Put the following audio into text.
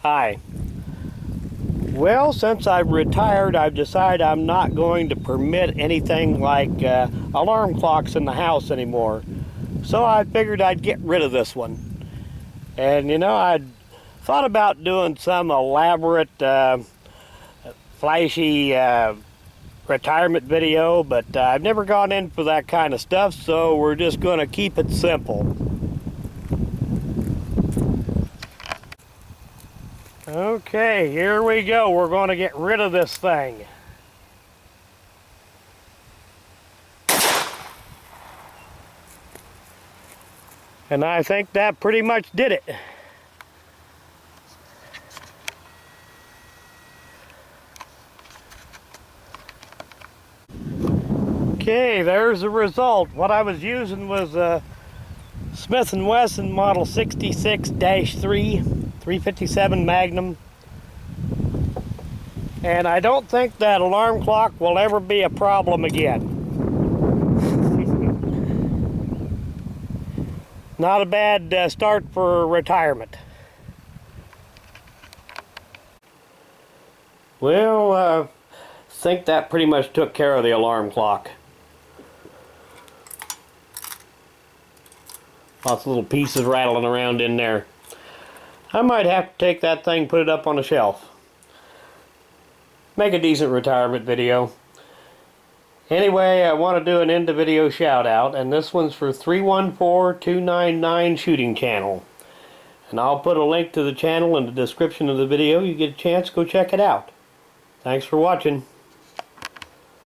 Hi. Well, since I've retired, I've decided I'm not going to permit anything like alarm clocks in the house anymore. So I figured I'd get rid of this one. And you know, I'd thought about doing some elaborate, flashy retirement video, but I've never gone in for that kind of stuff, so we're just going to keep it simple. Okay, here we go. We're going to get rid of this thing. And I think that pretty much did it. Okay, there's the result. What I was using was a Smith & Wesson model 66-3 357 Magnum, and I don't think that alarm clock will ever be a problem again. Not a bad start for retirement. Well, I think that pretty much took care of the alarm clock. Lots of little pieces rattling around in there. I might have to take that thing, put it up on a shelf. Make a decent retirement video. Anyway, I want to do an end of video shout out, and this one's for 314299 Shooting Channel. And I'll put a link to the channel in the description of the video. You get a chance, go check it out. Thanks for watching.